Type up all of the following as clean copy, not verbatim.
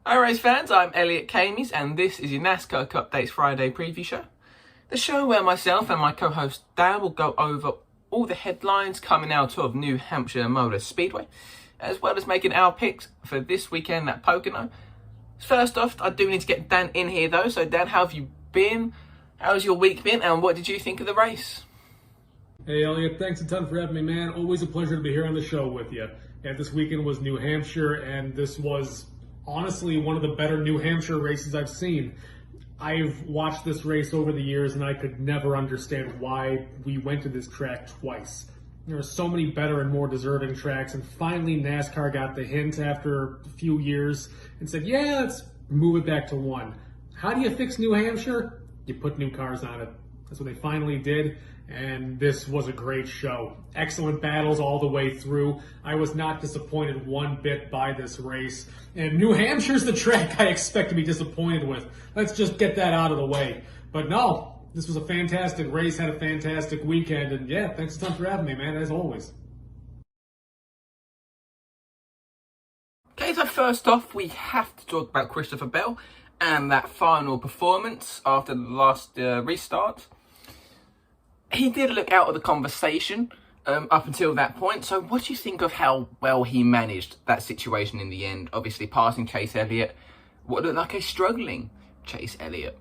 Hi race fans, I'm Elliot Camies and this is your NASCAR Updates Friday preview show. The show where myself and my co-host Dan will go over all the headlines coming out of New Hampshire Motor Speedway, as well as making our picks for this weekend at Pocono. First off, I do need to get Dan in here though, so Dan, how have you been? How's your week been and what did you think of the race? Hey Elliot, thanks a ton for having me, man. Always a pleasure to be here on the show with you. Yeah, this weekend was New Hampshire, and this was honestly one of the better New Hampshire races I've seen. I've watched this race over the years, and I could never understand why we went to this track twice. There are so many better and more deserving tracks, and finally NASCAR got the hint after a few years and said, yeah, let's move it back to one. How do you fix New Hampshire? You put new cars on it. That's what they finally did, and this was a great show. Excellent battles all the way through. I was not disappointed one bit by this race, and New Hampshire's the track I expect to be disappointed with. Let's just get that out of the way. But no, this was a fantastic race, had a fantastic weekend, and yeah, thanks a ton for having me, man, as always. Okay, so first off, we have to talk about Christopher Bell and that final performance after the last restart. He did look out of the conversation up until that point. So what do you think of how well he managed that situation in the end? Obviously passing Chase Elliott, what looked like a struggling Chase Elliott.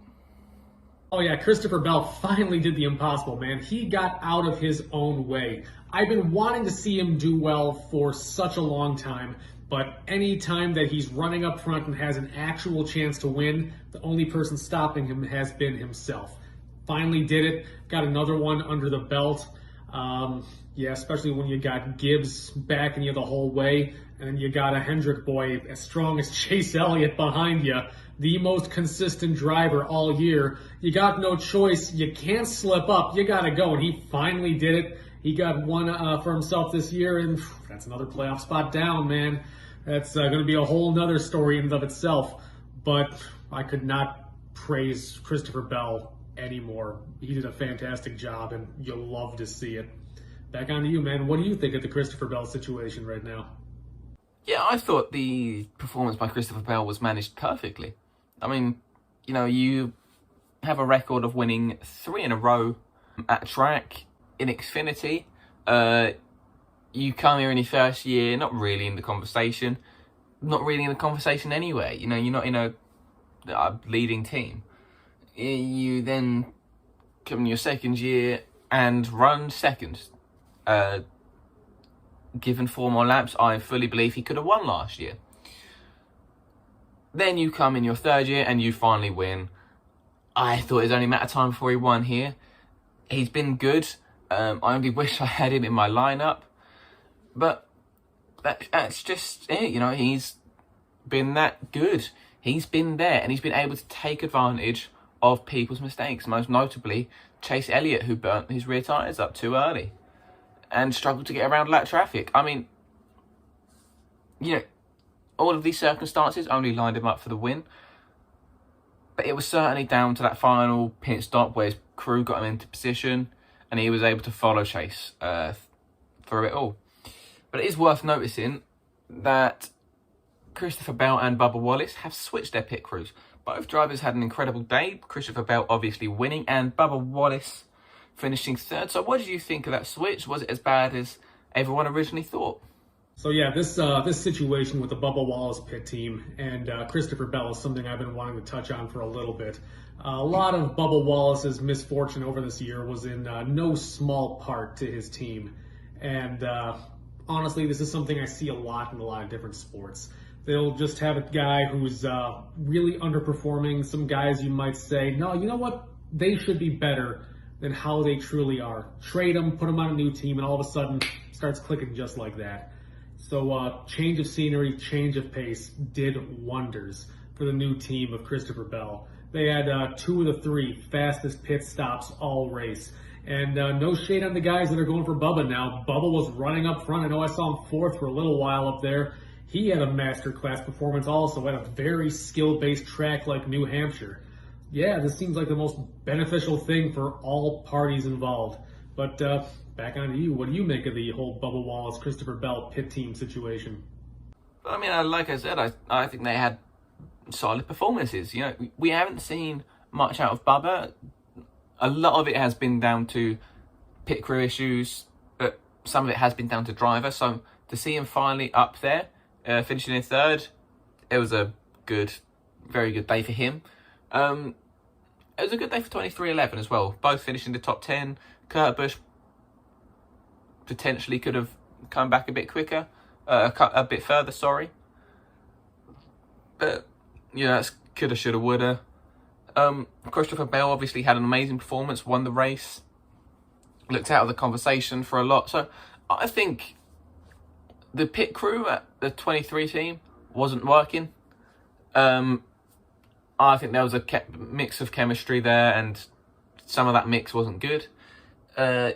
Oh yeah, Christopher Bell finally did the impossible, man. He got out of his own way. I've been wanting to see him do well for such a long time, but any time that he's running up front and has an actual chance to win, the only person stopping him has been himself. Finally did it, got another one under the belt. Yeah, especially when you got Gibbs backing you the whole way, and you got a Hendrick boy as strong as Chase Elliott behind you, the most consistent driver all year. You got no choice. You can't slip up. You got to go, and he finally did it. He got one for himself this year, and that's another playoff spot down, man. That's going to be a whole nother story in and of itself. But I could not praise Christopher Bell anymore. He did a fantastic job, and you'll love to see it. Back on to you, man. What do you think of the Christopher Bell situation right now? Yeah, I thought the performance by Christopher Bell was managed perfectly. I mean, you know, you have a record of winning 3 in a row at track in Xfinity. You come here in your first year, not really in the conversation. Not really in the conversation anyway. You know, you're not in a leading team. You then come in your second year and run second. Given 4 more laps, I fully believe he could have won last year. Then you come in your third year and you finally win. I thought it was only a matter of time before he won here. He's been good. I only wish I had him in my lineup. But that's just it, you know, he's been that good. He's been there and he's been able to take advantage of people's mistakes, most notably Chase Elliott, who burnt his rear tyres up too early and struggled to get around that traffic. I mean, you know, all of these circumstances only lined him up for the win, but it was certainly down to that final pit stop where his crew got him into position and he was able to follow Chase through it all. But it is worth noticing that Christopher Bell and Bubba Wallace have switched their pit crews. Both drivers had an incredible day. Christopher Bell obviously winning and Bubba Wallace finishing third. So what did you think of that switch? Was it as bad as everyone originally thought? So yeah, this situation with the Bubba Wallace pit team and Christopher Bell is something I've been wanting to touch on for a little bit. A lot of Bubba Wallace's misfortune over this year was in no small part to his team. And honestly, this is something I see a lot in a lot of different sports. They'll just have a guy who's really underperforming. Some guys you might say, no, you know what? They should be better than how they truly are. Trade them, put them on a new team, and all of a sudden starts clicking just like that. So change of scenery, change of pace did wonders for the new team of Christopher Bell. They had 2 of the 3 fastest pit stops all race. And no shade on the guys that are going for Bubba now. Bubba was running up front. I know I saw him 4th for a little while up there. He had a masterclass performance also at a very skill-based track like New Hampshire. Yeah, this seems like the most beneficial thing for all parties involved. But back on to you. What do you make of the whole Bubba Wallace, Christopher Bell pit team situation? I mean, like I said, I think they had solid performances. You know, we haven't seen much out of Bubba. A lot of it has been down to pit crew issues, but some of it has been down to driver. So to see him finally up there, finishing in third, it was a very good day for him. It was a good day for 2311 as well. Both finishing the top 10. Kurt Busch potentially could have come back a bit quicker, a bit further, sorry. But, you know, that's coulda, shoulda, woulda. Christopher Bell obviously had an amazing performance, won the race, looked out of the conversation for a lot. So I think the pit crew at the 23 team wasn't working. I think there was a mix of chemistry there, and some of that mix wasn't good.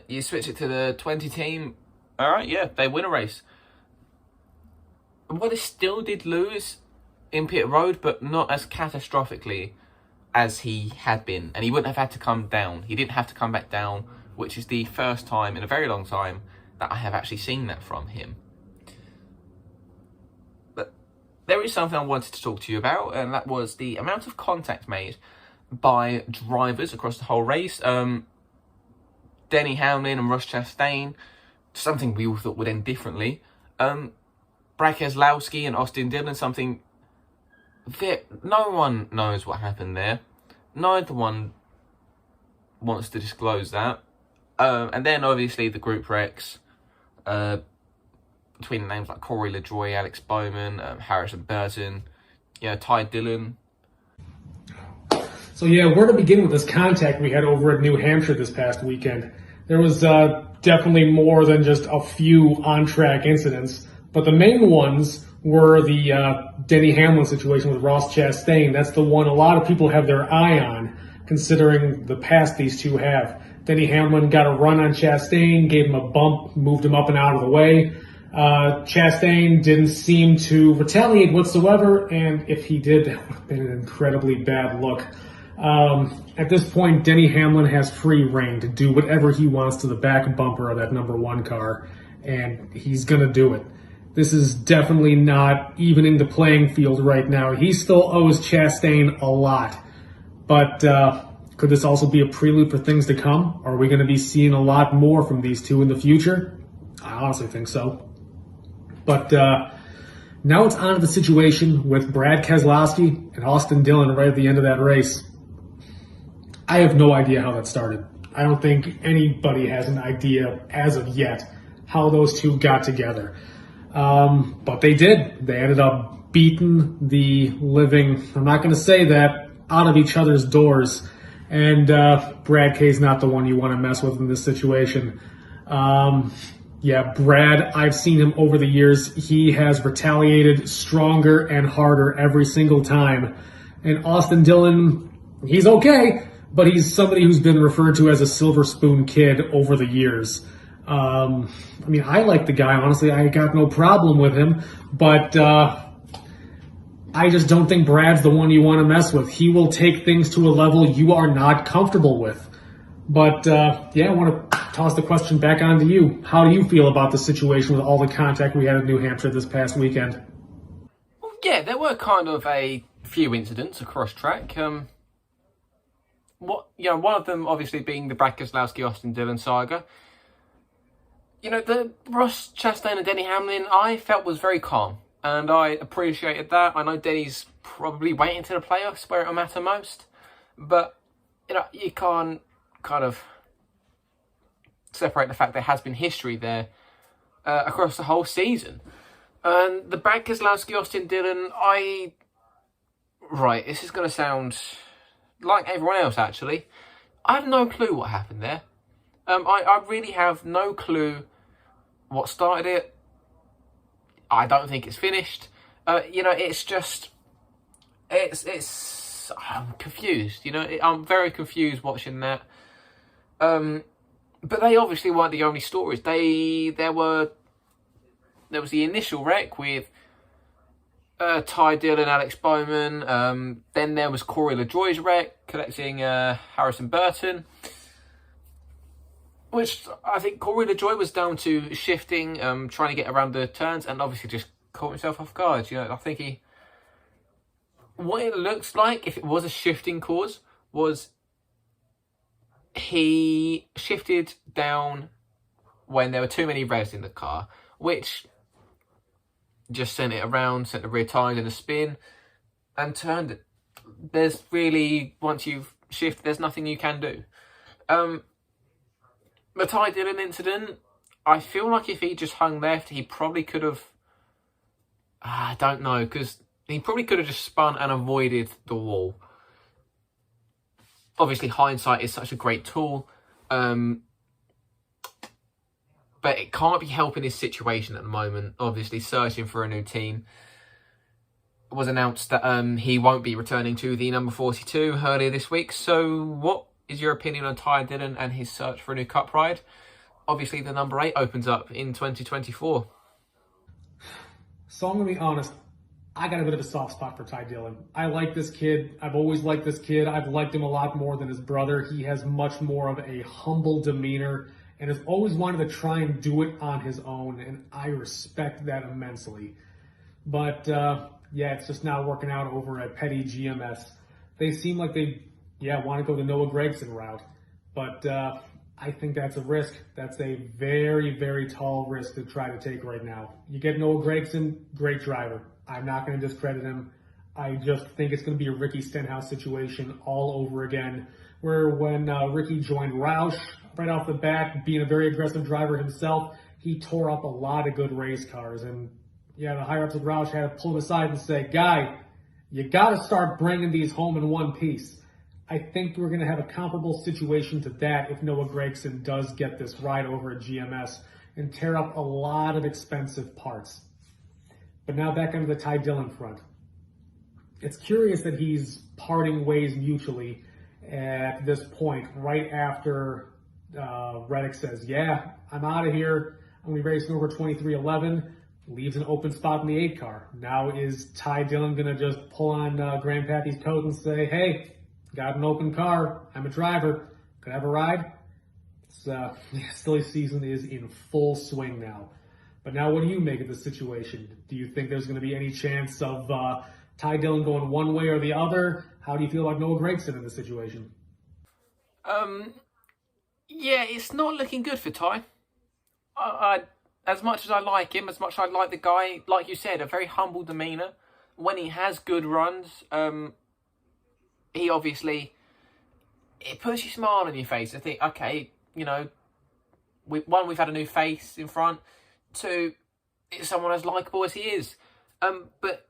You switch it to the 20 team, all right, yeah, they win a race. Well, they still did lose in pit road, but not as catastrophically as he had been, and he wouldn't have had to come down. He didn't have to come back down, which is the first time in a very long time that I have actually seen that from him. But there is something I wanted to talk to you about, and that was the amount of contact made by drivers across the whole race. Denny Hamlin and Ross Chastain, something we all thought would end differently. Brad Keselowski and Austin Dillon, something that no one knows what happened there. Neither one wants to disclose that. And then obviously the group wrecks between names like Corey LaJoie, Alex Bowman, Harrison Burton, Ty Dillon. So yeah, where to begin with this contact we had over at New Hampshire this past weekend? There was definitely more than just a few on-track incidents, but the main ones were the Denny Hamlin situation with Ross Chastain. That's the one a lot of people have their eye on, considering the past these two have. Denny Hamlin got a run on Chastain, gave him a bump, moved him up and out of the way. Chastain didn't seem to retaliate whatsoever, and if he did, that would have been an incredibly bad look. At this point, Denny Hamlin has free reign to do whatever he wants to the back bumper of that number one car, and he's going to do it. This is definitely not evening the playing field right now. He still owes Chastain a lot. But could this also be a prelude for things to come? Are we going to be seeing a lot more from these two in the future? I honestly think so. But now it's on to the situation with Brad Keselowski and Austin Dillon right at the end of that race. I have no idea how that started. I don't think anybody has an idea as of yet how those two got together. But they did. They ended up beating the living, I'm not going to say that, out of each other's doors. And Brad K's not the one you want to mess with in this situation. Yeah, Brad, I've seen him over the years. He has retaliated stronger and harder every single time. And Austin Dillon, he's okay, but he's somebody who's been referred to as a silver spoon kid over the years. I mean, I like the guy, honestly. I got no problem with him, but I just don't think Brad's the one you want to mess with. He will take things to a level you are not comfortable with. But, yeah, I want to toss the question back on to you. How do you feel about the situation with all the contact we had in New Hampshire this past weekend? Well, yeah, there were kind of a few incidents across track. One of them obviously being the Brad Keselowski-Austin Dillon saga. The Ross Chastain and Denny Hamlin, I felt was very calm, and I appreciated that. I know Denny's probably waiting to the playoffs where it'll matter most, but you can't kind of separate the fact there has been history there across the whole season. And the Brad Keselowski-Austin Dillon, this is going to sound like everyone else, actually. I have no clue what happened there. I really have no clue what started it. I don't think it's finished. It's just... I'm confused, I'm very confused watching that. But they obviously weren't the only stories. There was the initial wreck with Ty Dillon, Alex Bowman. Then there was Corey LaJoie's wreck, collecting Harrison Burton. Which I think Corey LaJoie was down to shifting, trying to get around the turns, and obviously just caught himself off guard. I think what it looks like, if it was a shifting cause, was he shifted down when there were too many revs in the car, which just sent it around, sent the rear tyres in a spin, and turned it. There's really, once you've shifted, there's nothing you can do. The Ty Dillon incident, I feel like if he just hung left, he probably could have... I don't know, because he probably could have just spun and avoided the wall. Obviously, hindsight is such a great tool, but it can't be helping his situation at the moment. Obviously, searching for a new team. It was announced that he won't be returning to the number 42 earlier this week. So what is your opinion on Ty Dillon and his search for a new cup ride? Obviously, the number 8 opens up in 2024. So I'm going to be honest. I got a bit of a soft spot for Ty Dillon. I like this kid. I've always liked this kid. I've liked him a lot more than his brother. He has much more of a humble demeanor and has always wanted to try and do it on his own, and I respect that immensely. But, yeah, it's just not working out over at Petty GMS. They seem like they, want to go the Noah Gragson route. But I think that's a risk. That's a very, very tall risk to try to take right now. You get Noah Gragson, great driver. I'm not going to discredit him. I just think it's going to be a Ricky Stenhouse situation all over again, where when Ricky joined Roush, right off the bat, being a very aggressive driver himself, he tore up a lot of good race cars. And, the higher-ups of Roush had to pull him aside and say, guy, you got to start bringing these home in one piece. I think we're going to have a comparable situation to that if Noah Gragson does get this ride over at GMS and tear up a lot of expensive parts. But now back onto the Ty Dillon front. It's curious that he's parting ways mutually at this point, right after Reddick says, I'm out of here. I'm going to be racing over 2311. Leaves an open spot in the 8 car. Now is Ty Dillon going to just pull on Grandpappy's coat and say, hey, got an open car. I'm a driver. Could I have a ride? Silly season is in full swing now. But now what do you make of this situation? Do you think there's going to be any chance of Ty Dillon going one way or the other? How do you feel about Noah Gragson in this situation? It's not looking good for Ty. As much as I like him, as much as I like the guy, like you said, a very humble demeanour. When he has good runs, he obviously, it puts a smile on your face. I think, okay, we've had a new face in front. 2, it's someone as likeable as he is. But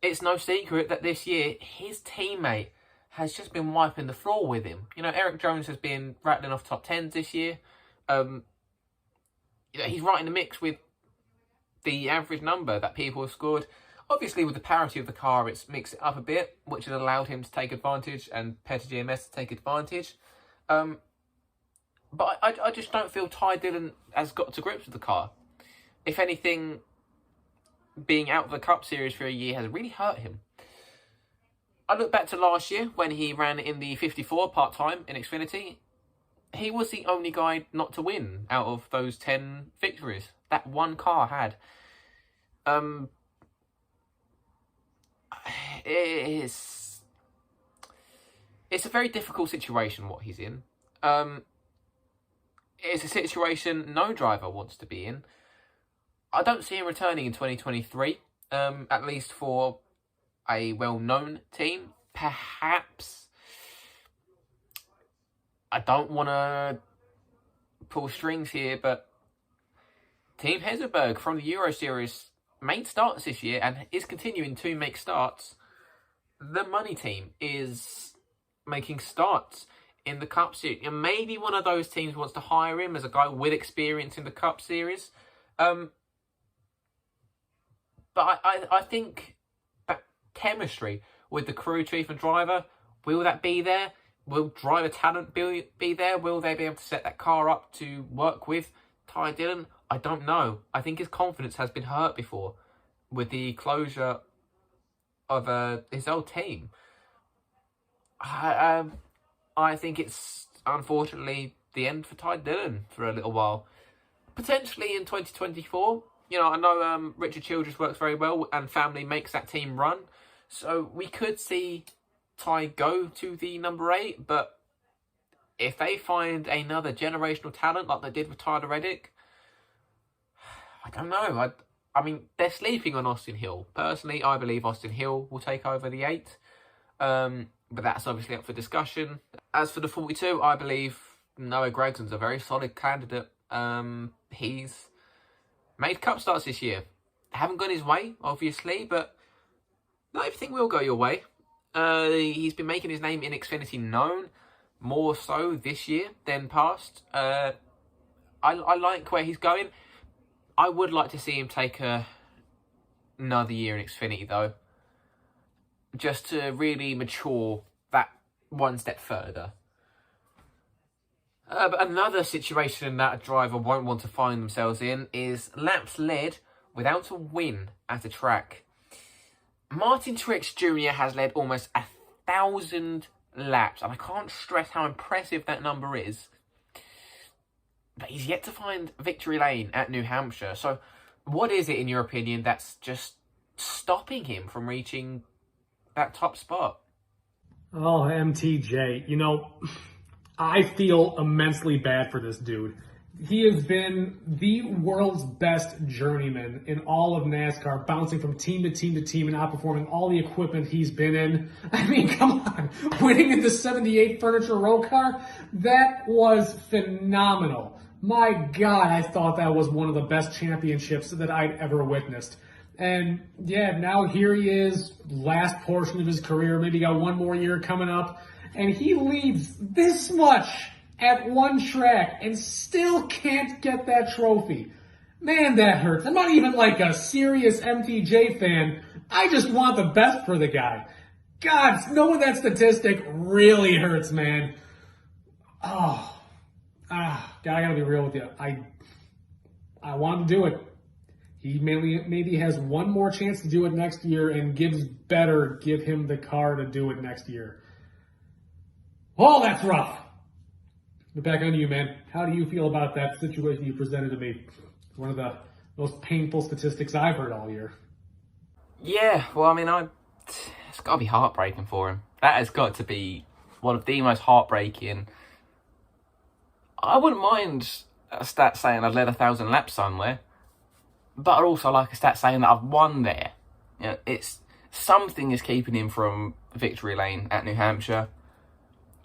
it's no secret that this year, his teammate has just been wiping the floor with him. Eric Jones has been rattling off top 10s this year. He's right in the mix with the average number that people have scored. Obviously, with the parity of the car, it's mixed it up a bit, which has allowed him to take advantage and Petty GMS to take advantage. But I just don't feel Ty Dillon has got to grips with the car. If anything, being out of the Cup Series for a year has really hurt him. I look back to last year when he ran in the 54 part-time in Xfinity. He was the only guy not to win out of those 10 victories that one car had. It's a very difficult situation what he's in. It's a situation no driver wants to be in. I don't see him returning in 2023, at least for a well-known team. Perhaps, I don't want to pull strings here, but Team Hezerberg from the Euro Series made starts this year and is continuing to make starts. The money team is making starts in the Cup Series. And maybe one of those teams wants to hire him as a guy with experience in the Cup Series. But I think that chemistry with the crew chief and driver, will that be there? Will driver talent be there? Will they be able to set that car up to work with Ty Dillon? I don't know. I think his confidence has been hurt before with the closure of his old team. I think it's unfortunately the end for Ty Dillon for a little while. Potentially in 2024. I know Richard Childress works very well and family makes that team run. So we could see Ty go to the number 8, but if they find another generational talent like they did with Tyler Reddick, I don't know. I mean, they're sleeping on Austin Hill. Personally, I believe Austin Hill will take over the 8. But that's obviously up for discussion. As for the 42, I believe Noah Gregson's a very solid candidate. He's made cup starts this year. Haven't gone his way, obviously, but not everything will go your way. He's been making his name in Xfinity known, more so this year than past. I like where he's going. I would like to see him take another year in Xfinity, though, just to really mature that one step further. But another situation that a driver won't want to find themselves in is laps led without a win at a track. Martin Truex Jr. has led almost 1,000 laps, and I can't stress how impressive that number is. But he's yet to find victory lane at New Hampshire. So what is it, in your opinion, that's just stopping him from reaching that top spot? Oh, MTJ. You know, I feel immensely bad for this dude. He has been the world's best journeyman in all of NASCAR, bouncing from team to team to team and outperforming all the equipment he's been in. I mean, come on. Winning in the 78 Furniture Row car, that was phenomenal. My God, I thought that was one of the best championships that I'd ever witnessed. And yeah, now here he is, last portion of his career, maybe got one more year coming up, and he leads this much at one track and still can't get that trophy. Man, that hurts. I'm not even like a serious MTJ fan. I just want the best for the guy. God, knowing that statistic really hurts, man. God, I gotta be real with you. I want him to do it. He maybe has one more chance to do it next year, and Gibbs better give him the car to do it next year. Oh, that's rough. But back on to you, man. How do you feel about that situation you presented to me? One of the most painful statistics I've heard all year. Yeah, well, I mean, it's got to be heartbreaking for him. That has got to be one of the most heartbreaking. I wouldn't mind a stat saying I've led 1,000 laps somewhere, but I'd also like a stat saying that I've won there. You know, it's something is keeping him from victory lane at New Hampshire.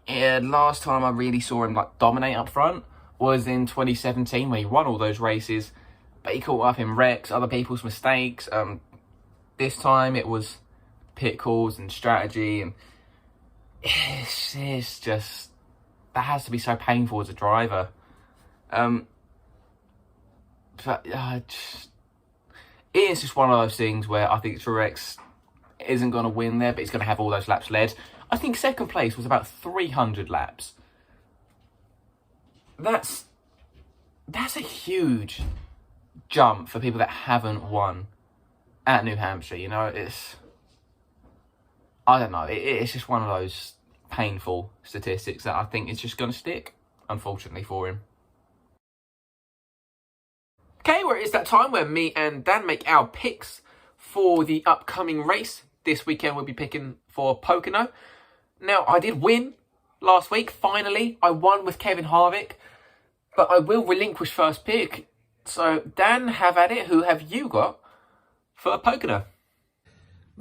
And last time I really saw him dominate up front was in 2017, where he won all those races, but he caught up in wrecks, other people's mistakes. This time it was pit calls and strategy, and it's just, that has to be so painful as a driver. It's just one of those things where I think Truex isn't going to win there, but he's going to have all those laps led. I think second place was about 300 laps. That's a huge jump for people that haven't won at New Hampshire. You know, I don't know. It's just one of those painful statistics that I think is just going to stick, unfortunately, for him. Okay, well, it's that time where me and Dan make our picks for the upcoming race. This weekend we'll be picking for Pocono. Now, I did win last week, finally. I won with Kevin Harvick, but I will relinquish first pick. So, Dan, have at it. Who have you got for Pocono?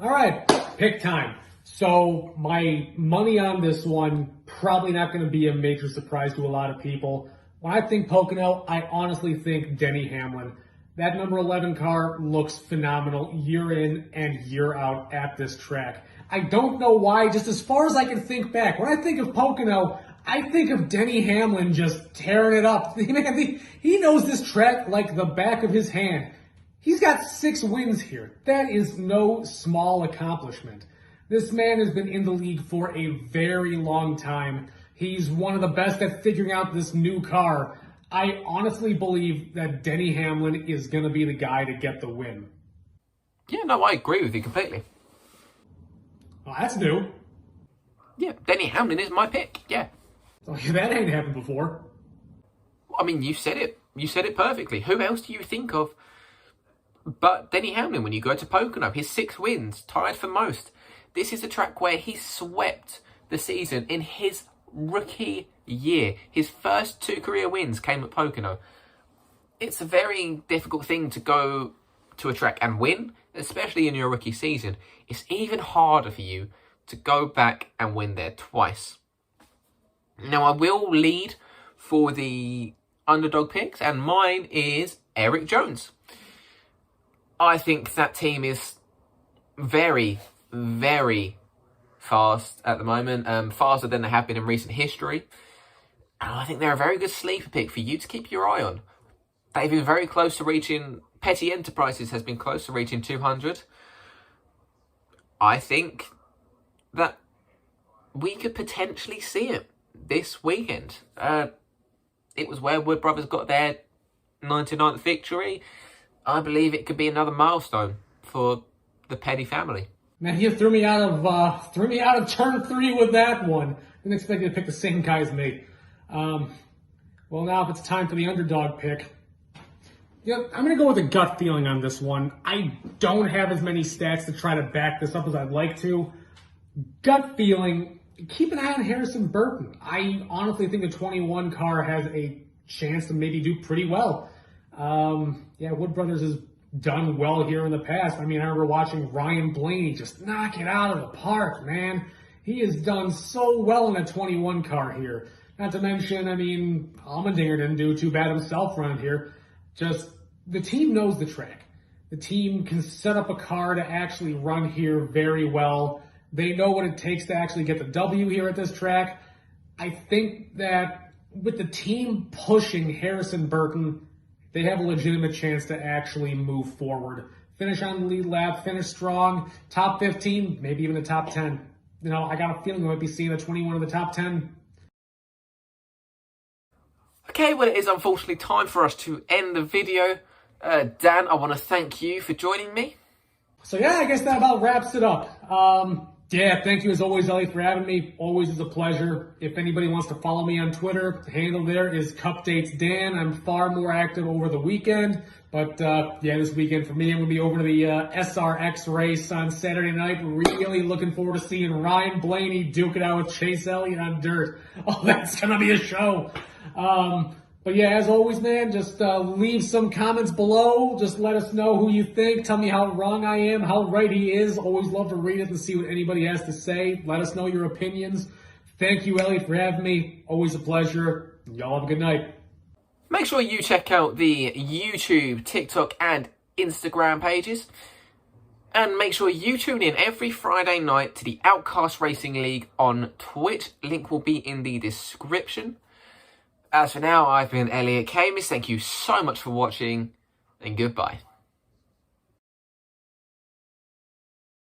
All right, pick time. So my money on this one, probably not going to be a major surprise to a lot of people. When I think Pocono, I honestly think Denny Hamlin. That number 11 car looks phenomenal year in and year out at this track. I don't know why, just as far as I can think back, when I think of Pocono, I think of Denny Hamlin just tearing it up. He knows this track like the back of his hand. He's got 6 wins here. That is no small accomplishment. This man has been in the league for a very long time. He's one of the best at figuring out this new car. I honestly believe that Denny Hamlin is going to be the guy to get the win. Yeah, no, I agree with you completely. Well, that's new. Yeah, Denny Hamlin is my pick, yeah. Oh, that ain't happened before. I mean, you said it. You said it perfectly. Who else do you think of but Denny Hamlin when you go to Pocono? His 6 wins, tied for most. This is a track where he swept the season in his rookie year. His first 2 career wins came at Pocono. It's a very difficult thing to go to a track and win, especially in your rookie season. It's even harder for you to go back and win there twice. Now, I will lead for the underdog picks, and mine is Eric Jones. I think that team is very, very fast at the moment, faster than they have been in recent history. And I think they're a very good sleeper pick for you to keep your eye on. They've been very close to reaching, Petty Enterprises has been close to reaching 200. I think that we could potentially see it this weekend. It was where Wood Brothers got their 99th victory. I believe it could be another milestone for the Petty family. Man, you threw me out of turn 3 with that one. Didn't expect you to pick the same guy as me. Well, now if it's time for the underdog pick, yeah, I'm going to go with a gut feeling on this one. I don't have as many stats to try to back this up as I'd like to. Gut feeling, keep an eye on Harrison Burton. I honestly think the 21 car has a chance to maybe do pretty well. Yeah, Wood Brothers has done well here in the past. I mean, I remember watching Ryan Blaney just knock it out of the park, man. He has done so well in a 21 car here. Not to mention, I mean, Allmendinger didn't do too bad himself around here. Just, the team knows the track. The team can set up a car to actually run here very well. They know what it takes to actually get the W here at this track. I think that with the team pushing Harrison Burton, they have a legitimate chance to actually move forward. Finish on the lead lap, finish strong, top 15, maybe even the top 10. You know, I got a feeling we might be seeing a 21 in the top 10. Okay, well, it is unfortunately time for us to end the video. Dan, I want to thank you for joining me. So yeah, I guess that about wraps it up. Yeah, thank you as always, Elliot, for having me. Always is a pleasure. If anybody wants to follow me on Twitter, the handle there is CupDatesDan. I'm far more active over the weekend. But yeah, this weekend for me, I'm going to be over to the SRX race on Saturday night. Really looking forward to seeing Ryan Blaney duke it out with Chase Elliott on dirt. Oh, that's going to be a show. But yeah, as always, man, just leave some comments below. Just let us know who you think. Tell me how wrong I am, how right he is. Always love to read it and see what anybody has to say. Let us know your opinions. Thank you, Elliot, for having me. Always a pleasure. Y'all have a good night. Make sure you check out the YouTube, TikTok, and Instagram pages. And make sure you tune in every Friday night to the Outcast Racing League on Twitch. Link will be in the description. As for now, I've been Elliot Camus. Thank you so much for watching, and goodbye.